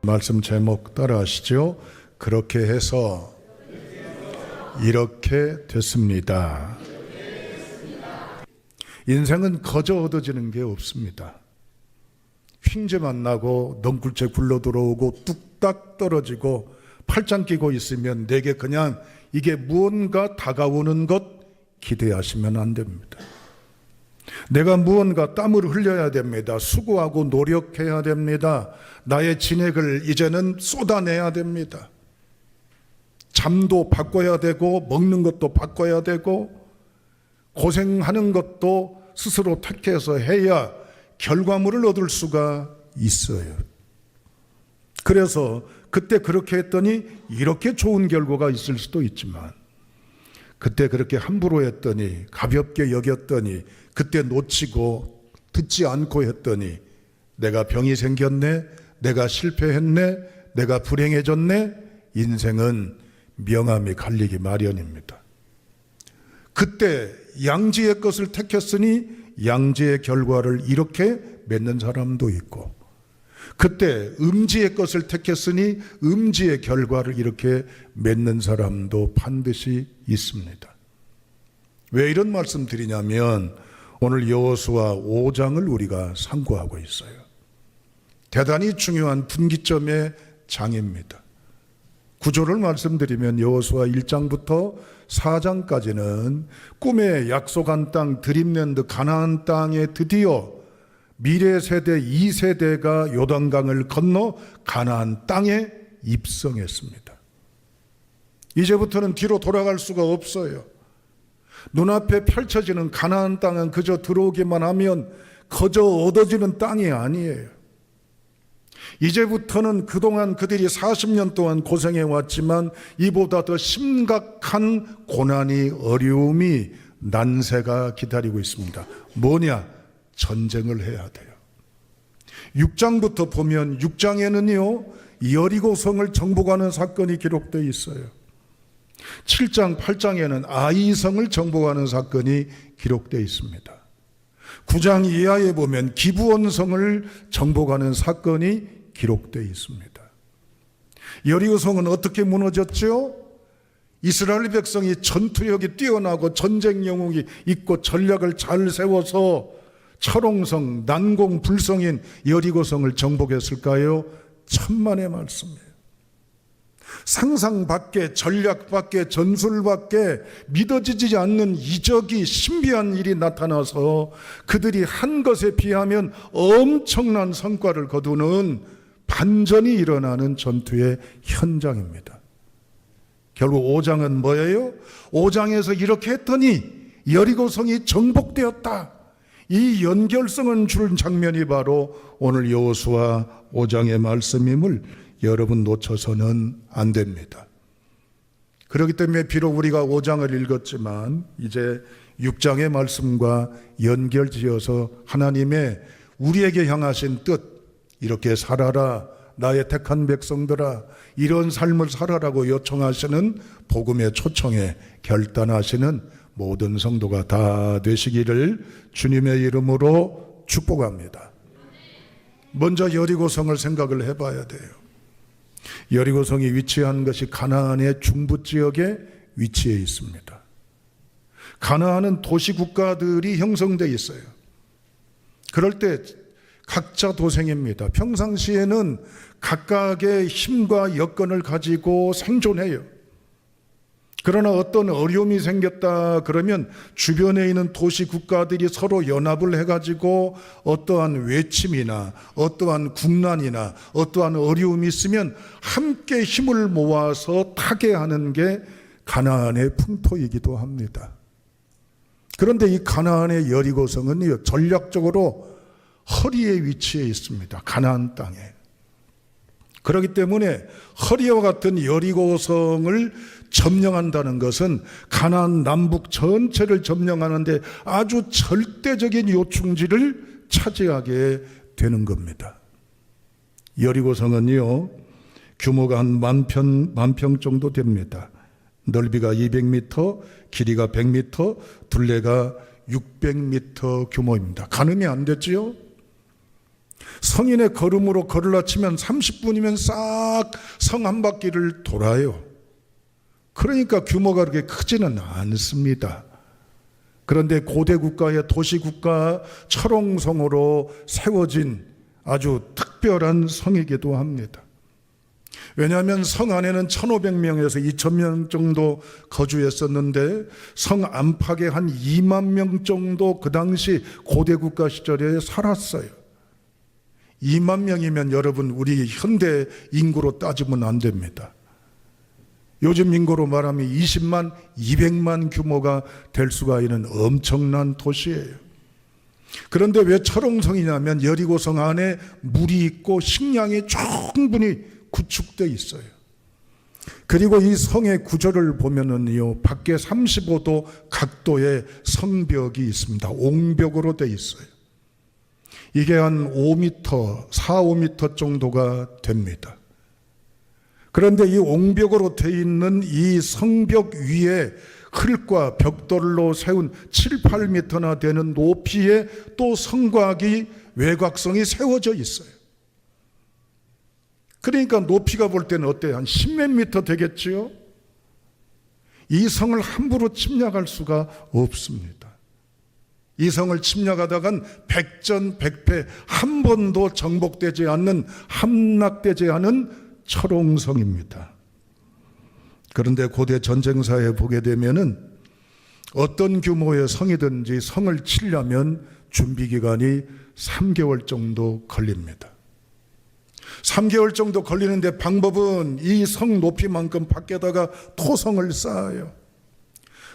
말씀 제목 따라 하시죠. 그렇게 해서 이렇게 됐습니다. 인생은 거저 얻어지는 게 없습니다. 휭제만 나고 넝굴째 굴러 들어오고 뚝딱 떨어지고 팔짱 끼고 있으면 내게 그냥 이게 무언가 다가오는 것 기대하시면 안 됩니다. 내가 무언가 땀을 흘려야 됩니다. 수고하고 노력해야 됩니다. 나의 진액을 이제는 쏟아내야 됩니다. 잠도 바꿔야 되고 먹는 것도 바꿔야 되고 고생하는 것도 스스로 택해서 해야 결과물을 얻을 수가 있어요. 그래서 그때 그렇게 했더니 이렇게 좋은 결과가 있을 수도 있지만 그때 그렇게 함부로 했더니 가볍게 여겼더니 그때 놓치고 듣지 않고 했더니 내가 병이 생겼네, 내가 실패했네, 내가 불행해졌네. 인생은 명암이 갈리기 마련입니다. 그때 양지의 것을 택했으니 양지의 결과를 이렇게 맺는 사람도 있고 그때 음지의 것을 택했으니 음지의 결과를 이렇게 맺는 사람도 반드시 있습니다. 왜 이런 말씀 드리냐면 오늘 여호수아 5장을 우리가 상고하고 있어요. 대단히 중요한 분기점의 장입니다. 구조를 말씀드리면 여호수아 1장부터 4장까지는 꿈에 약속한 땅 드림랜드 가나안 땅에 드디어 미래 세대 2세대가 요단강을 건너 가나안 땅에 입성했습니다. 이제부터는 뒤로 돌아갈 수가 없어요. 눈앞에 펼쳐지는 가나안 땅은 그저 들어오기만 하면 거저 얻어지는 땅이 아니에요. 이제부터는 그동안 그들이 40년 동안 고생해 왔지만 이보다 더 심각한 고난이 어려움이 난세가 기다리고 있습니다. 뭐냐? 전쟁을 해야 돼요. 6장부터 보면 6장에는요 여리고성을 정복하는 사건이 기록되어 있어요. 7장 8장에는 아이성을 정복하는 사건이 기록되어 있습니다. 9장 이하에 보면 기브온성을 정복하는 사건이 기록되어 있습니다. 여리고성은 어떻게 무너졌죠? 이스라엘 백성이 전투력이 뛰어나고 전쟁 영웅이 있고 전략을 잘 세워서 철옹성, 난공불성인 여리고성을 정복했을까요? 천만의 말씀이에요. 상상 밖에, 전략 밖에, 전술 밖에 믿어지지 않는 이적이 신비한 일이 나타나서 그들이 한 것에 비하면 엄청난 성과를 거두는 반전이 일어나는 전투의 현장입니다. 결국 5장은 뭐예요? 5장에서 이렇게 했더니 여리고성이 정복되었다. 이 연결성을 준 장면이 바로 오늘 여호수아 5장의 말씀임을 여러분 놓쳐서는 안 됩니다. 그렇기 때문에 비록 우리가 5장을 읽었지만 이제 6장의 말씀과 연결지어서 하나님의 우리에게 향하신 뜻, 이렇게 살아라 나의 택한 백성들아, 이런 삶을 살아라고 요청하시는 복음의 초청에 결단하시는 모든 성도가 다 되시기를 주님의 이름으로 축복합니다. 먼저 여리고성을 생각을 해봐야 돼요. 여리고성이 위치한 것이 가나안의 중부 지역에 위치해 있습니다. 가나안은 도시국가들이 형성되어 있어요. 그럴 때 각자 도생입니다. 평상시에는 각각의 힘과 여건을 가지고 생존해요. 그러나 어떤 어려움이 생겼다 그러면 주변에 있는 도시 국가들이 서로 연합을 해가지고 어떠한 외침이나 어떠한 국난이나 어떠한 어려움이 있으면 함께 힘을 모아서 타개하는 게 가나안의 풍토이기도 합니다. 그런데 이 가나안의 여리고성은 전략적으로 허리에 위치해 있습니다. 가나안 땅에. 그렇기 때문에 허리와 같은 여리고성을 점령한다는 것은 가나안 남북 전체를 점령하는데 아주 절대적인 요충지를 차지하게 되는 겁니다. 여리고성은요 규모가 한 10,000평 정도 됩니다. 넓이가 200m, 길이가 100m, 둘레가 600m 규모입니다. 가늠이 안 됐지요? 성인의 걸음으로 걸으라 치면 30분이면 싹 성 한 바퀴를 돌아요. 그러니까 규모가 그렇게 크지는 않습니다. 그런데 고대 국가의 도시 국가 철옹성으로 세워진 아주 특별한 성이기도 합니다. 왜냐하면 성 안에는 1,500명에서 2,000명 정도 거주했었는데 성 안팎에 한 2만 명 정도 그 당시 고대 국가 시절에 살았어요. 2만 명이면 여러분 우리 현대 인구로 따지면 안 됩니다. 요즘 인구로 말하면 20만, 200만 규모가 될 수가 있는 엄청난 도시예요. 그런데 왜 철옹성이냐면 여리고성 안에 물이 있고 식량이 충분히 구축되어 있어요. 그리고 이 성의 구조를 보면은요, 밖에 35도 각도의 성벽이 있습니다. 옹벽으로 되어 있어요. 이게 한 5m, 4, 5m 정도가 됩니다. 그런데 이 옹벽으로 되어 있는 이 성벽 위에 흙과 벽돌로 세운 7, 8m나 되는 높이의 또 성곽이 외곽성이 세워져 있어요. 그러니까 높이가 볼 때는 어때요? 한 10몇 미터 되겠지요? 이 성을 함부로 침략할 수가 없습니다. 이 성을 침략하다간 백전백패, 한 번도 정복되지 않는, 함락되지 않은 철옹성입니다. 그런데 고대 전쟁사에 보게 되면은 어떤 규모의 성이든지 성을 치려면 준비 기간이 3개월 정도 걸립니다. 3개월 정도 걸리는데 방법은 이 성 높이만큼 밖에다가 토성을 쌓아요.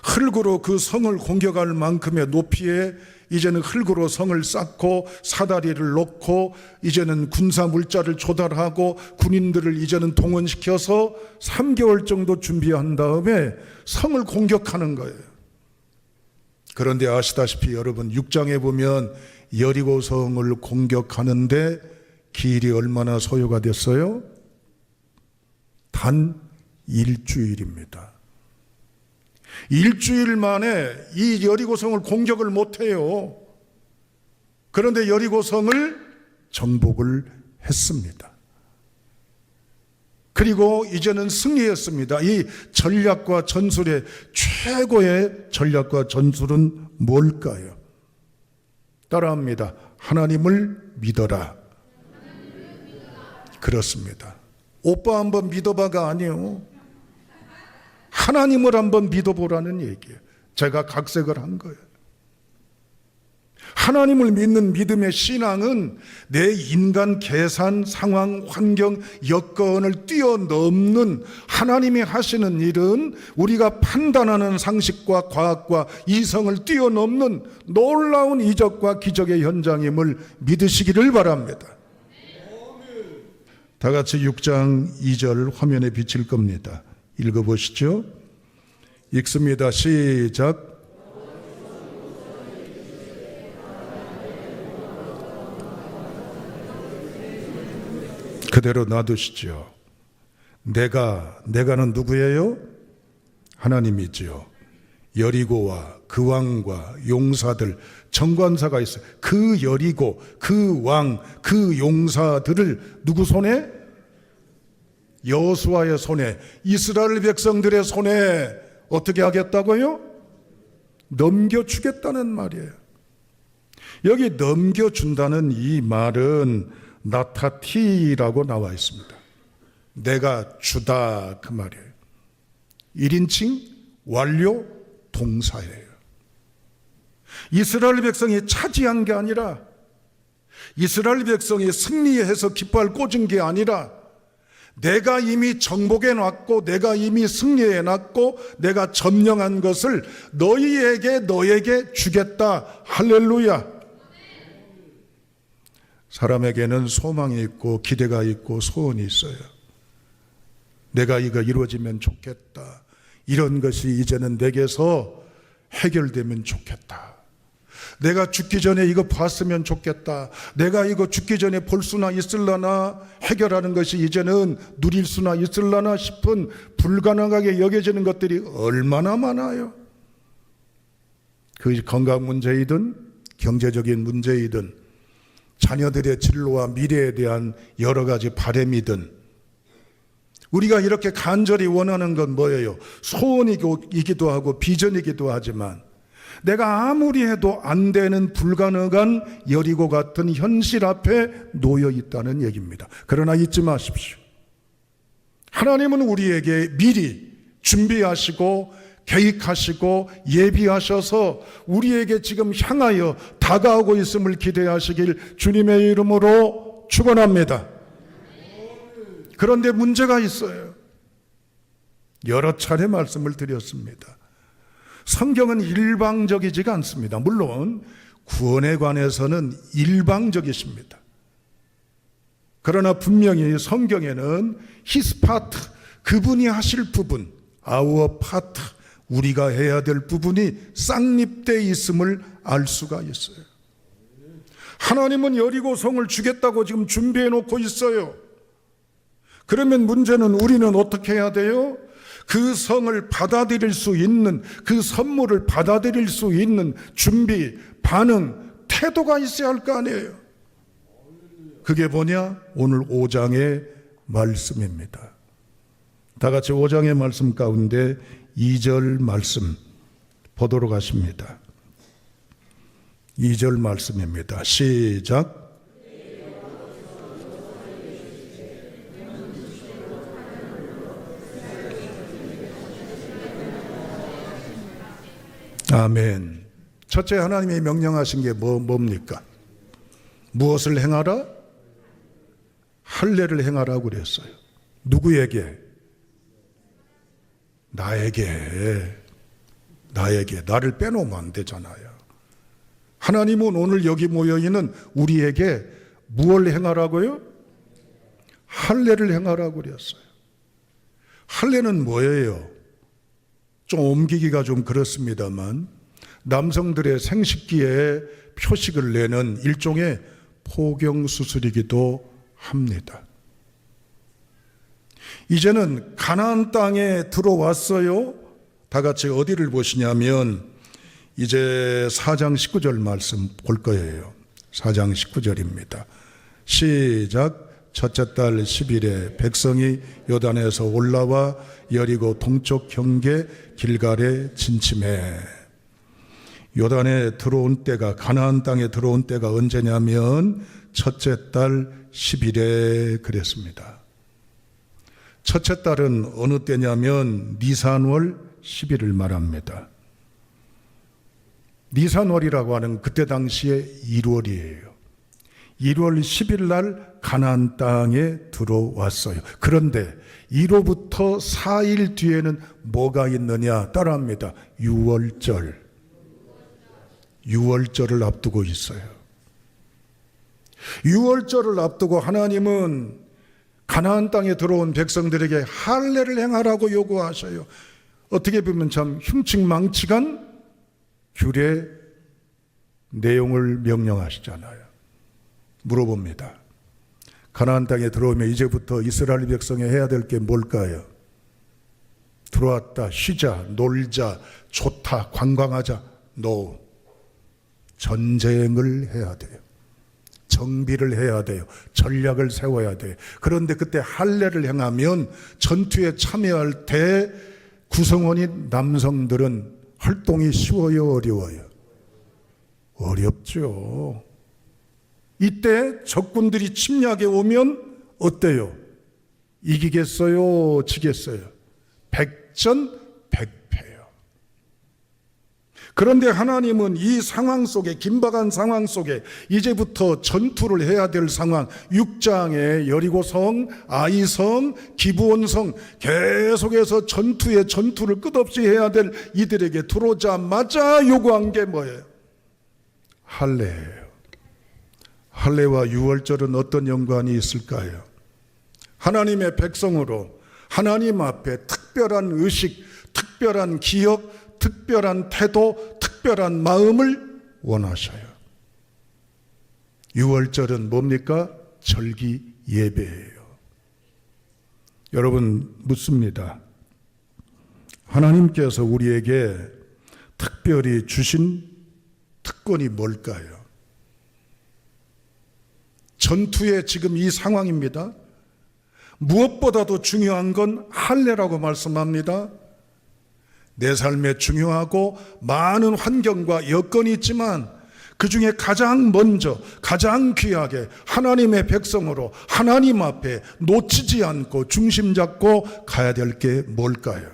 흙으로 그 성을 공격할 만큼의 높이에 이제는 흙으로 성을 쌓고 사다리를 놓고 이제는 군사 물자를 조달하고 군인들을 이제는 동원시켜서 3개월 정도 준비한 다음에 성을 공격하는 거예요. 그런데 아시다시피 여러분 6장에 보면 여리고 성을 공격하는데 길이 얼마나 소요가 됐어요? 단 일주일입니다. 일주일 만에 이 여리고성을 공격을 못해요. 그런데 여리고성을 정복을 했습니다. 그리고 이제는 승리했습니다. 이 전략과 전술의 최고의 전략과 전술은 뭘까요? 따라합니다. 하나님을 믿어라. 그렇습니다. 오빠 한번 믿어봐가 아니에요. 하나님을 한번 믿어보라는 얘기예요. 제가 각색을 한 거예요. 하나님을 믿는 믿음의 신앙은 내 인간 계산, 상황, 환경, 여건을 뛰어넘는 하나님이 하시는 일은 우리가 판단하는 상식과 과학과 이성을 뛰어넘는 놀라운 이적과 기적의 현장임을 믿으시기를 바랍니다. 다 같이 6장 2절 화면에 비칠 겁니다. 읽어보시죠. 읽습니다. 시작. 그대로 놔두시죠. 내가는 누구예요? 하나님이지요. 여리고와 그 왕과 용사들, 정관사가 있어요. 그 여리고, 그 왕, 그 용사들을 누구 손에? 여호수아의 손에, 이스라엘 백성들의 손에 어떻게 하겠다고요? 넘겨주겠다는 말이에요. 여기 넘겨준다는 이 말은 나타티라고 나와 있습니다. 내가 주다 그 말이에요. 1인칭 완료 동사예요. 이스라엘 백성이 차지한 게 아니라, 이스라엘 백성이 승리해서 깃발 꽂은 게 아니라, 내가 이미 정복해 놨고 내가 이미 승리해 놨고 내가 점령한 것을 너에게 주겠다. 할렐루야. 사람에게는 소망이 있고 기대가 있고 소원이 있어요. 내가 이거 이루어지면 좋겠다. 이런 것이 이제는 내게서 해결되면 좋겠다. 내가 죽기 전에 이거 봤으면 좋겠다. 내가 이거 죽기 전에 볼 수나 있을라나, 해결하는 것이 이제는 누릴 수나 있을라나 싶은 불가능하게 여겨지는 것들이 얼마나 많아요. 그 건강 문제이든 경제적인 문제이든 자녀들의 진로와 미래에 대한 여러 가지 바람이든 우리가 이렇게 간절히 원하는 건 뭐예요? 소원이기도 하고 비전이기도 하지만 내가 아무리 해도 안 되는 불가능한 여리고 같은 현실 앞에 놓여 있다는 얘기입니다. 그러나 잊지 마십시오. 하나님은 우리에게 미리 준비하시고 계획하시고 예비하셔서 우리에게 지금 향하여 다가오고 있음을 기대하시길 주님의 이름으로 축원합니다. 그런데 문제가 있어요. 여러 차례 말씀을 드렸습니다. 성경은 일방적이지가 않습니다. 물론 구원에 관해서는 일방적이십니다. 그러나 분명히 성경에는 His part, 그분이 하실 부분, Our part, 우리가 해야 될 부분이 쌍립되어 있음을 알 수가 있어요. 하나님은 여리고성을 주겠다고 지금 준비해 놓고 있어요. 그러면 문제는 우리는 어떻게 해야 돼요? 그 성을 받아들일 수 있는, 그 선물을 받아들일 수 있는 준비, 반응, 태도가 있어야 할 거 아니에요. 그게 뭐냐? 오늘 5장의 말씀입니다. 다 같이 5장의 말씀 가운데 2절 말씀 보도록 하십니다. 2절 말씀입니다. 시작. 아멘. 첫째, 하나님이 명령하신 게 뭡니까? 무엇을 행하라? 할례를 행하라고 그랬어요. 누구에게? 나에게. 나를 빼놓으면 안 되잖아요. 하나님은 오늘 여기 모여있는 우리에게 무엇을 행하라고요? 할례를 행하라고 그랬어요. 할례는 뭐예요? 좀 옮기기가 좀 그렇습니다만 남성들의 생식기에 표식을 내는 일종의 포경수술이기도 합니다. 이제는 가나안 땅에 들어왔어요. 다 같이 어디를 보시냐면 이제 4장 19절 말씀 볼 거예요. 4장 19절입니다. 시작. 첫째 달 10일에 백성이 요단에서 올라와 여리고 동쪽 경계 길갈에 진침해. 요단에 들어온 때가, 가나안 땅에 들어온 때가 언제냐면 첫째 달 10일에 그랬습니다. 첫째 달은 어느 때냐면 니산월 10일을 말합니다. 니산월이라고 하는 그때 당시에 1월이에요. 1월 10일 날 가나안 땅에 들어왔어요. 그런데 1호부터 4일 뒤에는 뭐가 있느냐? 따라합니다. 6월절. 6월절을 앞두고 있어요. 6월절을 앞두고 하나님은 가나안 땅에 들어온 백성들에게 할례를 행하라고 요구하셔요. 어떻게 보면 참 흉측망측한 규례 내용을 명령하시잖아요. 물어봅니다. 가나안 땅에 들어오면 이제부터 이스라엘 백성이 해야 될 게 뭘까요? 들어왔다, 쉬자, 놀자, 좋다, 관광하자. No. 전쟁을 해야 돼요. 정비를 해야 돼요. 전략을 세워야 돼요. 그런데 그때 할례를 행하면 전투에 참여할 때 구성원인 남성들은 활동이 쉬워요, 어려워요? 어렵죠. 이때 적군들이 침략해 오면 어때요? 이기겠어요? 지겠어요? 백전백패요. 그런데 하나님은 이 상황 속에, 긴박한 상황 속에 이제부터 전투를 해야 될 상황, 6장에 여리고성, 아이성, 기브온성 계속해서 전투를 끝없이 해야 될 이들에게 들어오자마자 요구한 게 뭐예요? 할례예요. 할례와 유월절은 어떤 연관이 있을까요? 하나님의 백성으로 하나님 앞에 특별한 의식, 특별한 기억, 특별한 태도, 특별한 마음을 원하셔요. 유월절은 뭡니까? 절기 예배예요. 여러분 묻습니다. 하나님께서 우리에게 특별히 주신 특권이 뭘까요? 전투의 지금 이 상황입니다. 무엇보다도 중요한 건 할례라고 말씀합니다. 내 삶에 중요하고 많은 환경과 여건이 있지만 그 중에 가장 먼저 가장 귀하게 하나님의 백성으로 하나님 앞에 놓치지 않고 중심 잡고 가야 될 게 뭘까요?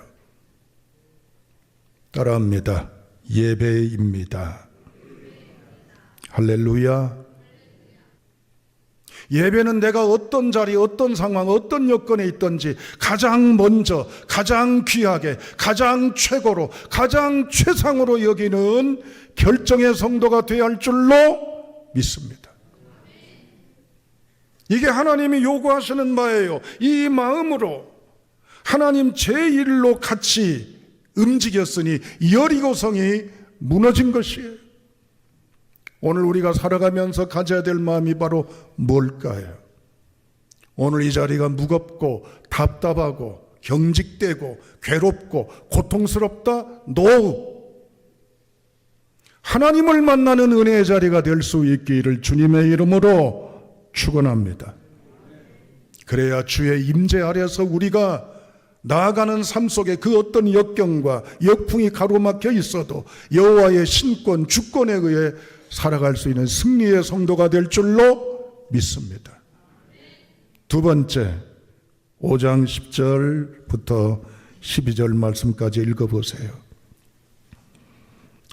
따라합니다. 예배입니다. 할렐루야. 예배는 내가 어떤 자리, 어떤 상황, 어떤 여건에 있든지 가장 먼저, 가장 귀하게, 가장 최고로, 가장 최상으로 여기는 결정의 성도가 되어야 할 줄로 믿습니다. 이게 하나님이 요구하시는 바예요. 이 마음으로 하나님 제1로 같이 움직였으니 여리고성이 무너진 것이에요. 오늘 우리가 살아가면서 가져야 될 마음이 바로 뭘까요? 오늘 이 자리가 무겁고 답답하고 경직되고 괴롭고 고통스럽다? No! 하나님을 만나는 은혜의 자리가 될 수 있기를 주님의 이름으로 축원합니다. 그래야 주의 임재 아래서 우리가 나아가는 삶 속에 그 어떤 역경과 역풍이 가로막혀 있어도 여호와의 신권, 주권에 의해 살아갈 수 있는 승리의 성도가 될 줄로 믿습니다. 두 번째, 5장 10절부터 12절 말씀까지 읽어보세요.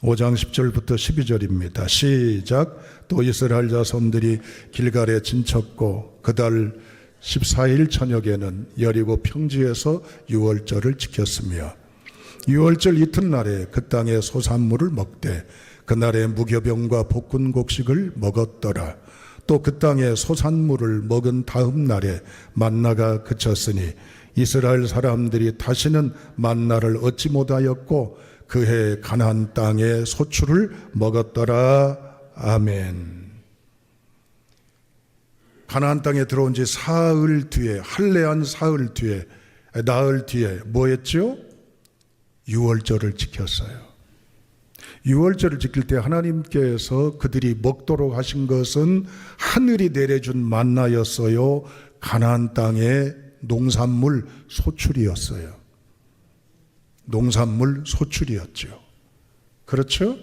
5장 10절부터 12절입니다. 시작. 또 이스라엘 자손들이 길갈에 진쳤고 그달 14일 저녁에는 여리고 평지에서 유월절을 지켰으며 유월절 이튿날에 그 땅의 소산물을 먹되 그날에 무교병과 볶은 곡식을 먹었더라. 또 그 땅의 소산물을 먹은 다음 날에 만나가 그쳤으니 이스라엘 사람들이 다시는 만나를 얻지 못하였고 그해 가나안 땅의 소출을 먹었더라. 아멘. 가나안 땅에 들어온 지 사흘 뒤에, 할례한 사흘 뒤에, 나흘 뒤에 뭐 했죠? 유월절을 지켰어요. 유월절을 지킬 때 하나님께서 그들이 먹도록 하신 것은 하늘이 내려준 만나였어요. 가나안 땅의 농산물 소출이었어요. 농산물 소출이었죠. 그렇죠?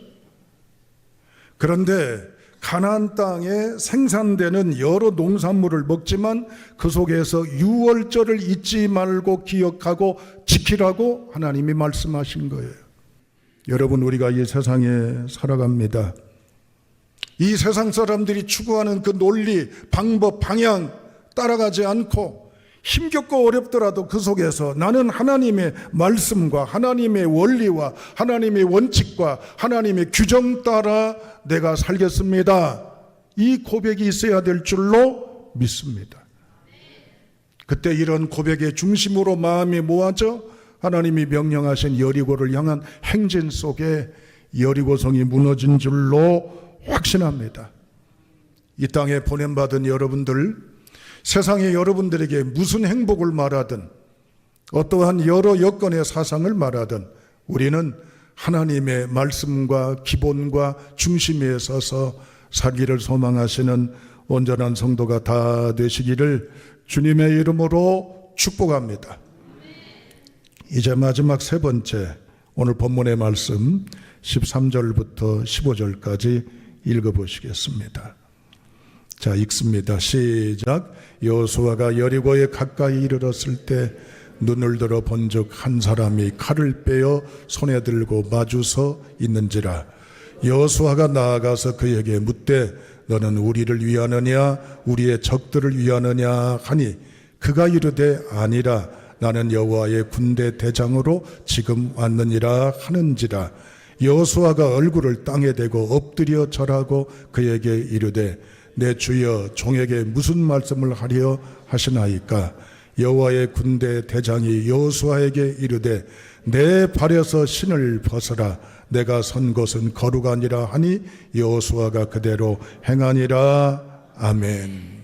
그런데 가나안 땅에 생산되는 여러 농산물을 먹지만 그 속에서 유월절을 잊지 말고 기억하고 지키라고 하나님이 말씀하신 거예요. 여러분, 우리가 이 세상에 살아갑니다. 이 세상 사람들이 추구하는 그 논리, 방법, 방향 따라가지 않고 힘겹고 어렵더라도 그 속에서 나는 하나님의 말씀과 하나님의 원리와 하나님의 원칙과 하나님의 규정 따라 내가 살겠습니다. 이 고백이 있어야 될 줄로 믿습니다. 그때 이런 고백의 중심으로 마음이 모아져 하나님이 명령하신 여리고를 향한 행진 속에 여리고성이 무너진 줄로 확신합니다. 이 땅에 보냄받은 여러분들, 세상에 여러분들에게 무슨 행복을 말하든 어떠한 여러 여건의 사상을 말하든 우리는 하나님의 말씀과 기본과 중심에 서서 살기를 소망하시는 온전한 성도가 다 되시기를 주님의 이름으로 축복합니다. 이제 마지막 세 번째, 오늘 본문의 말씀 13절부터 15절까지 읽어보시겠습니다. 자, 읽습니다. 시작. 여호수아가 여리고에 가까이 이르렀을 때 눈을 들어 본즉 한 사람이 칼을 빼어 손에 들고 마주서 있는지라. 여호수아가 나아가서 그에게 묻되 너는 우리를 위하느냐 우리의 적들을 위하느냐 하니 그가 이르되 아니라 나는 여호와의 군대 대장으로 지금 왔느니라 하는지라. 여호수아가 얼굴을 땅에 대고 엎드려 절하고 그에게 이르되 내 주여 종에게 무슨 말씀을 하려 하시나이까. 여호와의 군대 대장이 여호수아에게 이르되 내 발에서 신을 벗어라. 내가 선 곳은 거룩하니라 하니 여호수아가 그대로 행하니라. 아멘.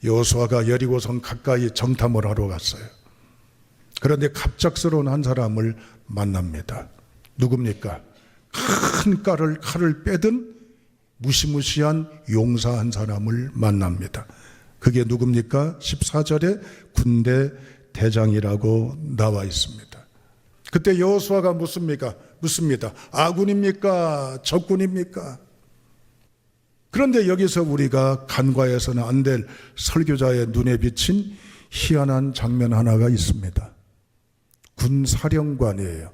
여호수아가 여리고성 가까이 정탐을 하러 갔어요. 그런데 갑작스러운 한 사람을 만납니다. 누굽니까? 큰 칼을 빼든 무시무시한 용사한 사람을 만납니다. 그게 누굽니까? 14절에 군대 대장이라고 나와 있습니다. 그때 여호수아가 묻습니다. 아군입니까? 적군입니까? 그런데 여기서 우리가 간과해서는 안 될 설교자의 눈에 비친 희한한 장면 하나가 있습니다. 군사령관이에요.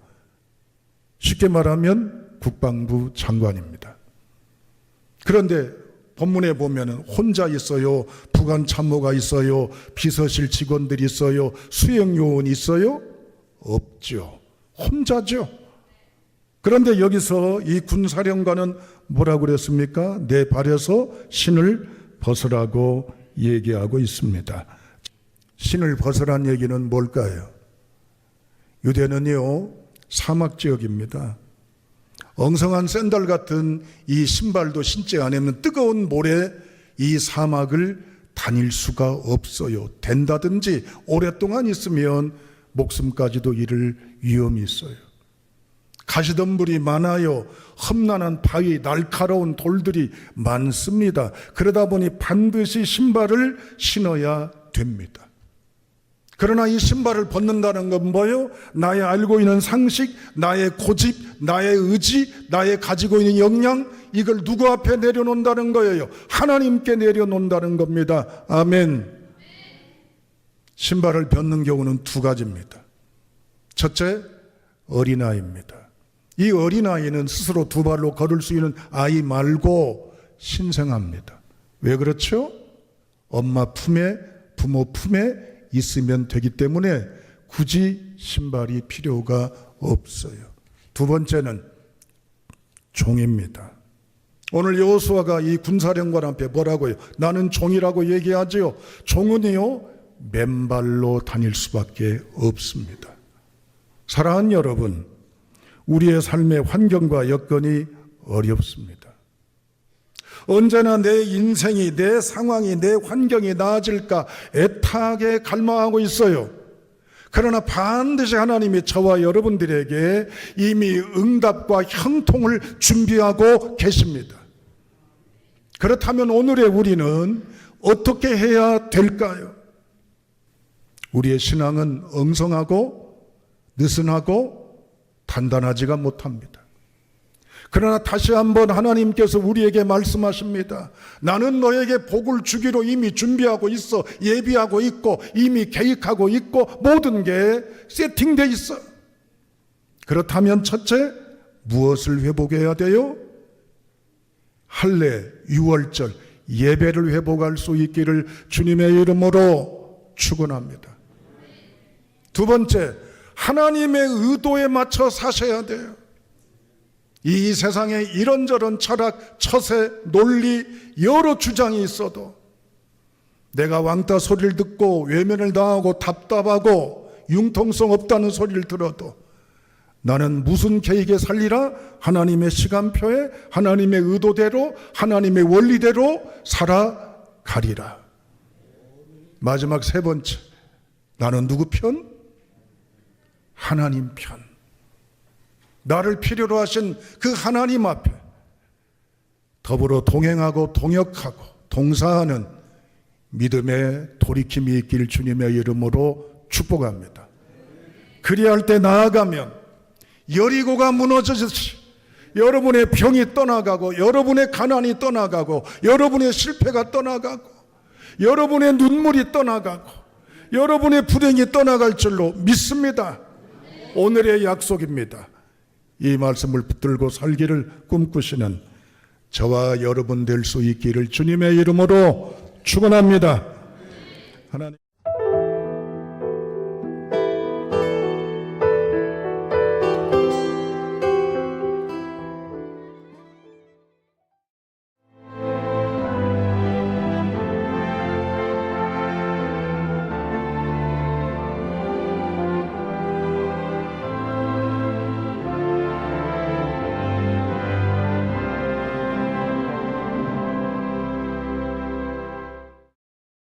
쉽게 말하면 국방부 장관입니다. 그런데 본문에 보면은 혼자 있어요. 부관 참모가 있어요. 비서실 직원들이 있어요. 수행요원이 있어요? 없죠. 혼자죠. 그런데 여기서 이 군사령관은 뭐라고 그랬습니까? 내 발에서 신을 벗으라고 얘기하고 있습니다. 신을 벗으란 얘기는 뭘까요? 유대는요, 사막 지역입니다. 엉성한 샌들 같은 이 신발도 신지 않으면 뜨거운 모래 이 사막을 다닐 수가 없어요. 된다든지 오랫동안 있으면 목숨까지도 잃을 위험이 있어요. 가시덤불이 많아요. 험난한 바위, 날카로운 돌들이 많습니다. 그러다 보니 반드시 신발을 신어야 됩니다. 그러나 이 신발을 벗는다는 건 뭐예요? 나의 알고 있는 상식, 나의 고집, 나의 의지, 나의 가지고 있는 역량, 이걸 누구 앞에 내려놓는다는 거예요? 하나님께 내려놓는다는 겁니다. 아멘. 신발을 벗는 경우는 두 가지입니다. 첫째, 어린아이입니다. 이 어린아이는 스스로 두 발로 걸을 수 있는 아이 말고 신생아입니다. 왜 그렇죠? 엄마 품에, 부모 품에 있으면 되기 때문에 굳이 신발이 필요가 없어요. 두 번째는 종입니다. 오늘 여호수아가 이 군사령관 앞에 뭐라고요? 나는 종이라고 얘기하지요. 종은요, 맨발로 다닐 수밖에 없습니다. 사랑하는 여러분, 우리의 삶의 환경과 여건이 어렵습니다. 언제나 내 인생이, 내 상황이, 내 환경이 나아질까 애타게 갈망하고 있어요. 그러나 반드시 하나님이 저와 여러분들에게 이미 응답과 형통을 준비하고 계십니다. 그렇다면 오늘의 우리는 어떻게 해야 될까요? 우리의 신앙은 엉성하고 느슨하고 단단하지가 못합니다. 그러나 다시 한번 하나님께서 우리에게 말씀하십니다. 나는 너에게 복을 주기로 이미 준비하고 있어. 예비하고 있고 이미 계획하고 있고 모든 게 세팅되어 있어. 그렇다면 첫째, 무엇을 회복해야 돼요? 할례, 유월절, 예배를 회복할 수 있기를 주님의 이름으로 축원합니다. 두 번째, 하나님의 의도에 맞춰 사셔야 돼요. 이 세상에 이런저런 철학, 처세, 논리, 여러 주장이 있어도 내가 왕따 소리를 듣고 외면을 당하고 답답하고 융통성 없다는 소리를 들어도 나는 무슨 계획에 살리라? 하나님의 시간표에 하나님의 의도대로 하나님의 원리대로 살아가리라. 마지막 세 번째, 나는 누구 편? 하나님 편. 나를 필요로 하신 그 하나님 앞에 더불어 동행하고 동역하고 동사하는 믿음의 돌이킴이 있길 주님의 이름으로 축복합니다. 그리할 때 나아가면 여리고가 무너지듯이 여러분의 병이 떠나가고 여러분의 가난이 떠나가고 여러분의 실패가 떠나가고 여러분의 눈물이 떠나가고 여러분의 불행이 떠나갈 줄로 믿습니다. 오늘의 약속입니다. 이 말씀을 붙들고 살기를 꿈꾸시는 저와 여러분 될 수 있기를 주님의 이름으로 축원합니다. 하나님.